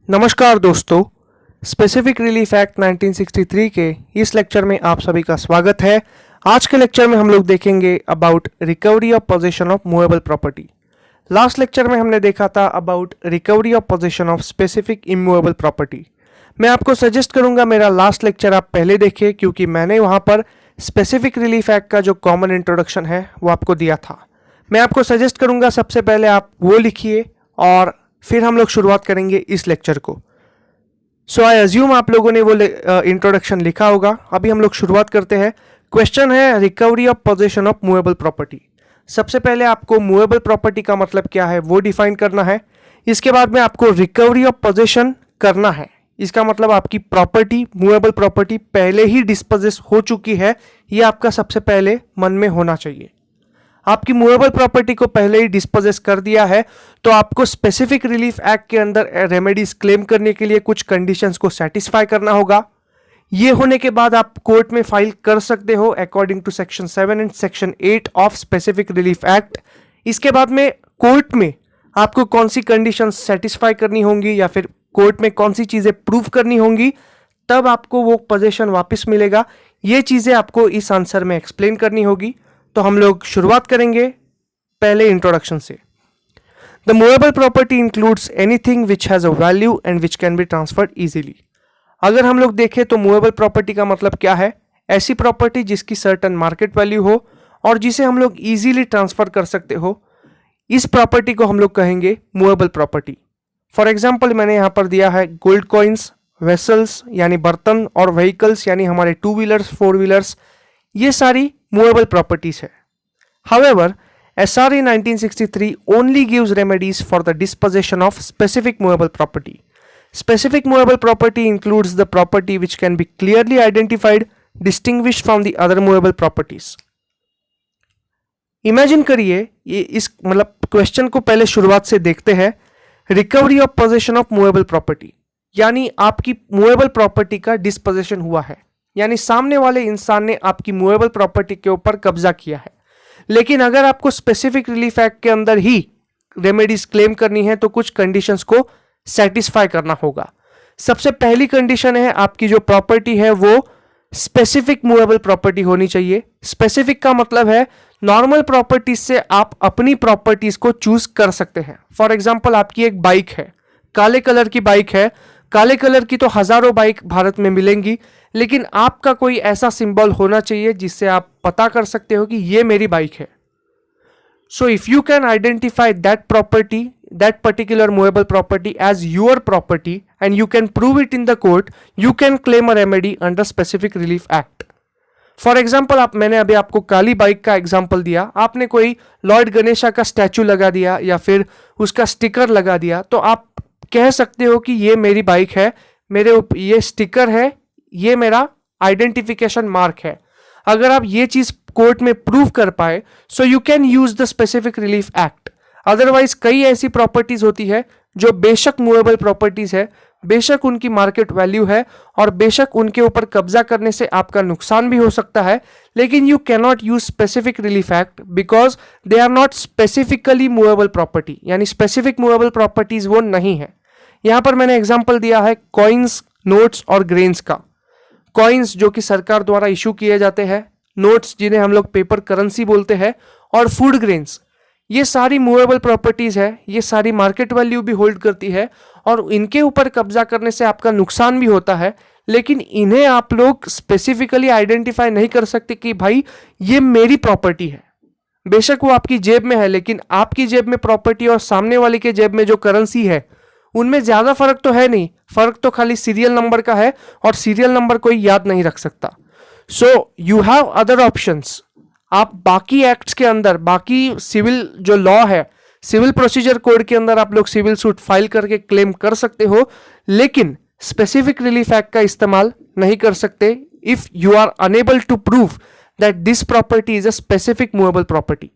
नमस्कार दोस्तों, specific relief act 1963 के इस लेक्चर में आप सभी का स्वागत है। आज के लेक्चर में हम लोग देखेंगे about recovery of position of movable property. Last lecture में हमने देखा था about recovery of position of specific immovable property. मैं आपको सजेस्ट करूंगा मेरा लास्ट लेक्चर आप पहले देखिए, क्योंकि मैंने वहां पर स्पेसिफिक रिलीफ एक्ट का जो कॉमन इंट्रोडक्शन है वो आपको दिया था। मैं आपको सजेस्ट करूंगा सबसे पहले आप वो लिखिए और फिर हम लोग शुरुआत करेंगे इस लेक्चर को। सो आई अज्यूम आप लोगों ने वो इंट्रोडक्शन लिखा होगा। अभी हम लोग शुरुआत करते हैं। क्वेश्चन है recovery of position of movable property. सबसे पहले आपको मूवेबल प्रॉपर्टी का मतलब क्या है वो डिफाइन करना है। इसके बाद में आपको रिकवरी ऑफ पोजीशन करना है। इसका मतलब आपकी प्रॉपर्टी, मूवेबल प्रॉपर्टी पहले ही डिस्पोजेस हो चुकी है, ये आपका सबसे पहले मन में होना चाहिए। आपकी मूवेबल प्रॉपर्टी को पहले ही डिस्पोजेस कर दिया है तो आपको स्पेसिफिक रिलीफ एक्ट के अंदर रेमेडीज क्लेम करने के लिए कुछ कंडीशंस को सेटिस्फाई करना होगा। ये होने के बाद आप कोर्ट में फाइल कर सकते हो according to section 7 and section 8 of specific relief act. इसके बाद में कोर्ट में आपको कौन सी कंडीशंस सेटिस्फाई करनी होंगी या फिर कोर्ट में कौन सी चीजें प्रूव करनी होंगी, तब आपको वो पोजीशन वापस मिलेगा। ये चीजें आपको इस आंसर में एक्सप्लेन करनी होगी। तो हम लोग शुरुआत करेंगे पहले इंट्रोडक्शन से। The movable property includes anything which has a value and which can be transferred easily. अगर हम लोग देखें तो मूवेबल प्रॉपर्टी का मतलब क्या है? ऐसी प्रॉपर्टी जिसकी सर्टेन मार्केट वैल्यू हो और जिसे हम लोग इजीली ट्रांसफर कर सकते हो, इस प्रॉपर्टी को हम लोग कहेंगे मूवेबल प्रॉपर्टी। फॉर एग्जाम्पल मैंने यहां पर दिया है गोल्ड कॉइन्स, वेसल्स यानी बर्तन, और व्हीकल्स यानी हमारे 2 व्हीलर्स 4 व्हीलर्स, ये सारी मूवेबल प्रॉपर्टीज है। However, SRA 1963 only gives remedies for the dispossession of specific movable property. Specific movable property includes the property which can be clearly identified, distinguished from the other movable properties. Imagine करिए, ये इस मतलब question को पहले शुरुआत से देखते हैं। Recovery of position of movable property, यानी आपकी मूवेबल प्रॉपर्टी का डिस्पोजेशन हुआ है, यानी सामने वाले इंसान ने आपकी मूवेबल प्रॉपर्टी के ऊपर कब्जा किया है। लेकिन अगर आपको स्पेसिफिक रिलीफ एक्ट के अंदर ही रेमेडीज क्लेम करनी है तो कुछ कंडीशंस को सेटिस्फाई करना होगा। सबसे पहली कंडीशन है आपकी जो प्रॉपर्टी है वो स्पेसिफिक मूवेबल प्रॉपर्टी होनी चाहिए। स्पेसिफिक का मतलब है नॉर्मल प्रॉपर्टीज से आप अपनी प्रॉपर्टीज को चूज कर सकते हैं। फॉर एग्जाम्पल आपकी एक बाइक है, काले कलर की बाइक है। काले कलर की तो हजारों बाइक भारत में मिलेंगी, लेकिन आपका कोई ऐसा सिंबल होना चाहिए जिससे आप पता कर सकते हो कि ये मेरी बाइक है। So if you can identify that property, that particular movable property as your property and you can prove it in the court, you can claim a remedy under specific relief act. For example मैंने अभी आपको काली bike का example दिया। आपने कोई Lord Ganesha का statue लगा दिया या फिर उसका स्टिकर लगा दिया, तो आप कह सकते हो कि ये मेरी बाइक है, मेरे ये स्टिकर है, ये मेरा आइडेंटिफिकेशन मार्क है। अगर आप ये चीज कोर्ट में प्रूव कर पाए, so you can use the specific relief act. Otherwise कई ऐसी प्रॉपर्टीज होती है जो बेशक मूवेबल प्रॉपर्टीज है, बेशक उनकी मार्केट वैल्यू है और बेशक उनके ऊपर कब्जा करने से आपका नुकसान भी हो सकता है, लेकिन you can not use specific relief act because they are not specifically movable property, यानी स्पेसिफिक मूवेबल प्रॉपर्टीज वो नहीं है। यहां पर मैंने एग्जांपल दिया है कॉइन्स, नोट्स और ग्रेन्स का। कॉइन्स जो कि सरकार द्वारा इशू किए जाते हैं, नोट्स जिन्हें हम लोग पेपर करेंसी बोलते हैं, और फूड ग्रेन्स, ये सारी मूवेबल प्रॉपर्टीज है। ये सारी मार्केट वैल्यू भी होल्ड करती है और इनके ऊपर कब्जा करने से आपका नुकसान भी होता है, लेकिन इन्हें आप लोग स्पेसिफिकली आइडेंटिफाई नहीं कर सकते कि भाई ये मेरी प्रॉपर्टी है। बेशक वो आपकी जेब में है, लेकिन आपकी जेब में प्रॉपर्टी और सामने वाले के जेब में जो करेंसी है उनमें ज्यादा फर्क तो है नहीं। फर्क तो खाली सीरियल नंबर का है और सीरियल नंबर कोई याद नहीं रख सकता। So you have other options. आप बाकी एक्ट्स के अंदर, बाकी सिविल जो लॉ है, सिविल प्रोसीजर कोड के अंदर आप लोग सिविल सूट फाइल करके क्लेम कर सकते हो, लेकिन स्पेसिफिक रिलीफ एक्ट का इस्तेमाल नहीं कर सकते if you are unable to prove that this property is a specific movable property.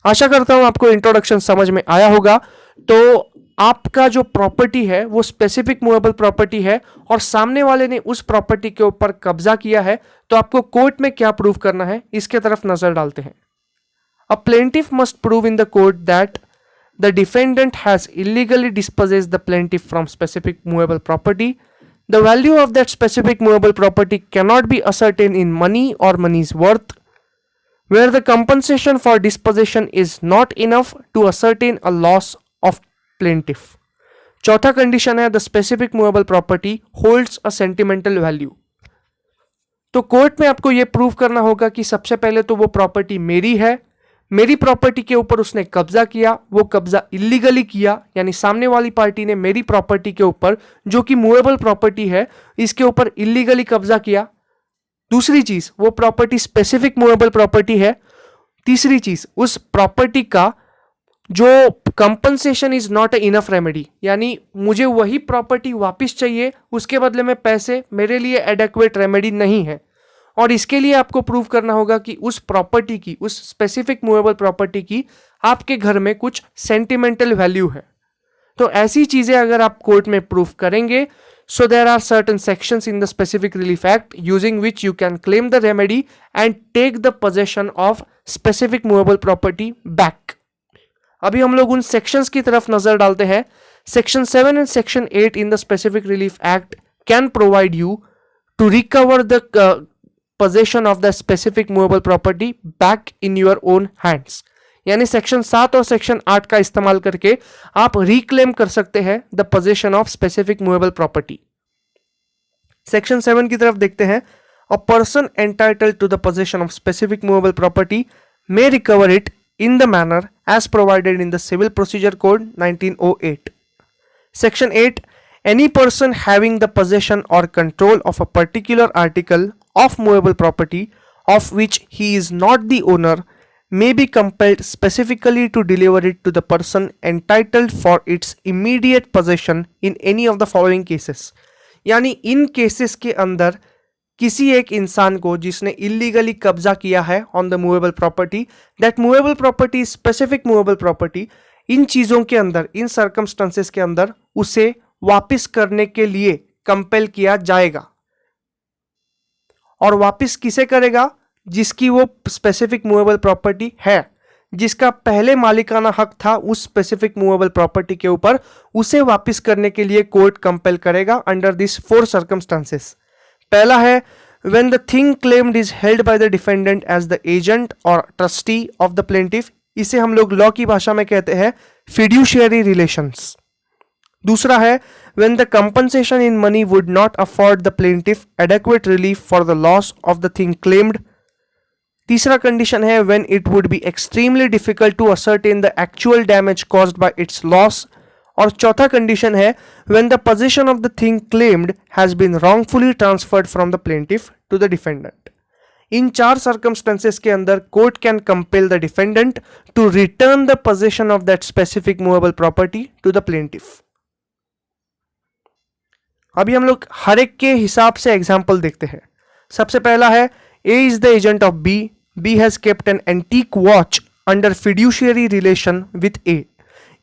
आशा करता हूं आपको इंट्रोडक्शन समझ में आया होगा। तो आपका जो प्रॉपर्टी है वो स्पेसिफिक मूवेबल प्रॉपर्टी है और सामने वाले ने उस प्रॉपर्टी के ऊपर कब्जा किया है, तो आपको कोर्ट में क्या प्रूव करना है इसके तरफ नजर डालते हैं। A plaintiff must prove in the court that the defendant has illegally dispossessed the plaintiff from specific movable property. The value of that specific movable property cannot be ascertained in money or money's worth, where the compensation for dispossession is not enough to ascertain a loss of plaintiff. चौथा condition है, the specific movable property holds a sentimental value. तो court में आपको यह prove करना होगा कि सबसे पहले तो वो प्रॉपर्टी मेरी है, मेरी प्रॉपर्टी के ऊपर उसने कब्जा किया, वो कब्जा इलीगली किया, यानी सामने वाली पार्टी ने मेरी प्रॉपर्टी के ऊपर जो कि मूवेबल प्रॉपर्टी है इसके ऊपर इलीगली कब्जा किया। दूसरी चीज, वो प्रॉपर्टी स्पेसिफिक मूवेबल प्रॉपर्टी है। तीसरी चीज, उस प्रॉपर्टी का जो compensation is not a enough remedy, यानी मुझे वही प्रॉपर्टी वापस चाहिए, उसके बदले में पैसे मेरे लिए एडेक्वेट रेमेडी नहीं है। और इसके लिए आपको प्रूव करना होगा कि उस प्रॉपर्टी की, उस स्पेसिफिक मूवेबल प्रॉपर्टी की आपके घर में कुछ सेंटिमेंटल वैल्यू है। तो ऐसी चीजें अगर आप कोर्ट में प्रूव करेंगे, so there are certain sections in the specific relief act using which you can claim the remedy and take the possession of specific movable property back. अभी हम लोग उन sections की तरफ नजर डालते हैं। Section 7 and Section 8 in the specific relief act can provide you to recover the possession of the specific movable property back in your own hands. यानी सेक्शन 7 और सेक्शन 8 का इस्तेमाल करके आप रिक्लेम कर सकते हैं the possession of specific movable property. Section 7 की तरफ देखते हैं। A person entitled to the possession of specific movable property may recover it in the manner as provided in the civil procedure code 1908। Section 8, any person having the possession और control of a particular article of movable property of which he is not the owner may be compelled specifically to deliver it to the person entitled for its immediate possession in any of the following cases। यानी इन cases के अंदर किसी एक इंसान को जिसने illegally कब्जा किया है on the movable property, that movable property specific movable property, इन चीजों के अंदर, इन सर्कमस्टांसेस के अंदर उसे वापस करने के लिए कंपेल किया जाएगा। और वापस किसे करेगा? जिसकी वो स्पेसिफिक मूवेबल प्रॉपर्टी है, जिसका पहले मालिकाना हक था उस स्पेसिफिक मूवेबल प्रॉपर्टी के ऊपर, उसे वापस करने के लिए कोर्ट कंपेल करेगा अंडर दिस 4 सर्कमस्टांसेस। पहला है when the thing claimed is held by the defendant as the agent और ट्रस्टी ऑफ द प्लेंटिफ। इसे हम लोग लॉ की भाषा में कहते हैं फिड्यूशियरी रिलेशंस। दूसरा है when the compensation in money would not afford the plaintiff adequate relief for the loss of the thing claimed। तीसरा कंडीशन है when it would be extremely difficult to ascertain the actual damage caused by its loss। और चौथा condition है when the possession of the thing claimed has been wrongfully transferred from the plaintiff to the defendant। In 4 circumstances के अंदर court can compel the defendant to return the possession of that specific movable property to the plaintiff। अभी हम लोग हर एक के हिसाब से example देखते हैं। सबसे पहला है A is the agent of B. B has kept an antique watch under fiduciary relation with A.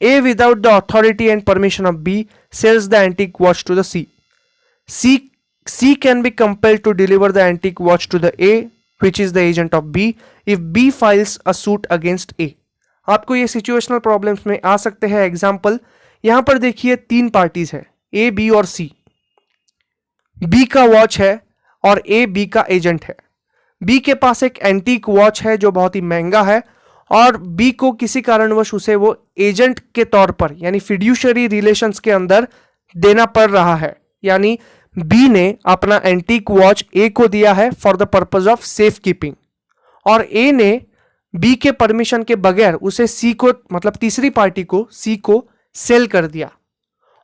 A, without the authority and permission of B, sells the antique watch to the C. C can be compelled to deliver the antique watch to the A, which is the agent of B, if B files a suit against A. आपको ये situational problems में आ सकते हैं example. यहां पर देखिए 3 parties है, A, B और C। B का वॉच है और A B का एजेंट है। B के पास एक एंटीक वॉच है जो बहुत ही महंगा है और B को किसी कारणवश उसे वो एजेंट के तौर पर यानी फिड्यूशियरी रिलेशंस के अंदर देना पड़ रहा है। यानी B ने अपना एंटीक वॉच A को दिया है for the purpose of safe keeping और A ने B के परमिशन के बगैर उसे C को, मतलब तीसरी पार्टी को, C को सेल कर दिया।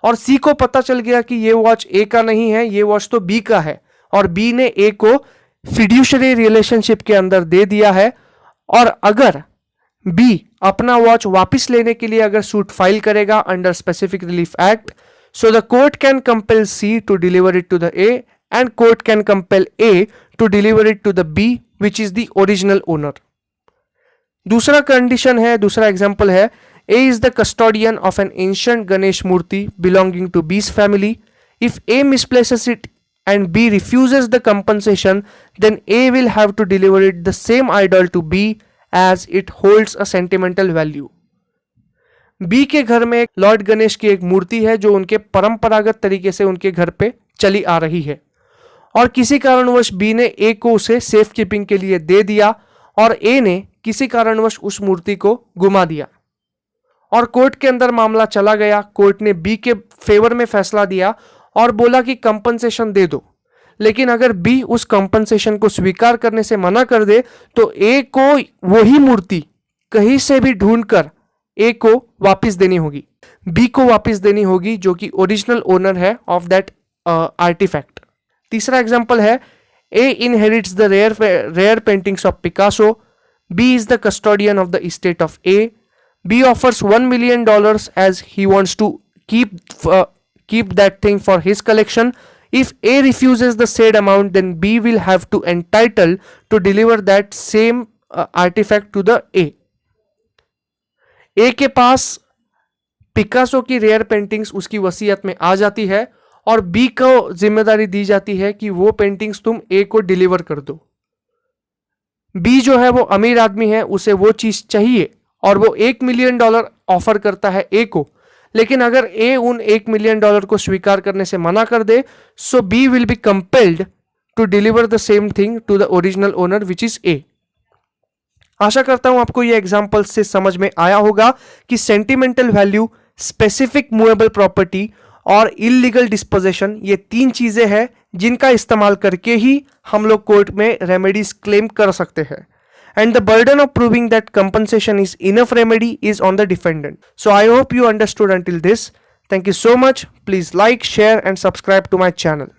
और C को पता चल गया कि ये वॉच A का नहीं है, ये वॉच तो B का है और B ने A को फिड्यूशियरी रिलेशनशिप के अंदर दे दिया है। और अगर B अपना वॉच वापस लेने के लिए अगर सूट फाइल करेगा under specific relief act, so the court can compel C to deliver it to the A and court can compel A to deliver it to the B which is the original owner. दूसरा condition है, दूसरा example है A is the custodian of an ancient Ganesh Murti belonging to B's family. If A misplaces it and B refuses the compensation, then A will have to deliver it the same idol to B as it holds a sentimental value. B के घर में Lord Ganesh की एक मूर्ति है जो उनके परंपरागत तरीके से उनके घर पे चली आ रही है, और किसी कारणवश बी ने ए को उसे सेफ कीपिंग के लिए दे दिया और ए ने किसी कारणवश उस मूर्ति को गुमा दिया, और कोर्ट के अंदर मामला चला गया। कोर्ट ने बी के फेवर में फैसला दिया और बोला कि कंपनसेशन दे दो, लेकिन अगर बी उस कंपनसेशन को स्वीकार करने से मना कर दे तो ए को वही मूर्ति कहीं से भी ढूंढकर ए को वापस देनी होगी, बी को वापस देनी होगी जो कि ओरिजिनल ओनर है ऑफ दैट आर्टिफैक्ट। तीसरा एग्जांपल है, A inherits the rare paintings of Picasso, B is the custodian of the estate of A, B offers $1 million as he wants to keep that thing for his collection. If A refuses the said amount, then B will have to entitle to deliver that same artifact to the A. A के पास Picasso की rare paintings उसकी वसीयत में आ जाती है और B को जिम्मेदारी दी जाती है कि वो पेंटिंग्स तुम ए को डिलीवर कर दो। बी जो है वो अमीर आदमी है, उसे वो चीज चाहिए और वो $1 million ऑफर करता है ए को, लेकिन अगर ए उन $1 million को स्वीकार करने से मना कर दे, so B will be compelled to deliver the same thing to the original owner which is A. आशा करता हूं आपको ये एग्जांपल से समझ में आया होगा कि sentimental value, specific movable property और इलीगल डिस्पोजेशन, ये तीन चीजें हैं जिनका इस्तेमाल करके ही हम लोग कोर्ट में रेमेडीज क्लेम कर सकते हैं। And the burden of proving that compensation is enough remedy is on the defendant. So I hope you understood until this. Thank you so much. Please like, share and subscribe to my channel.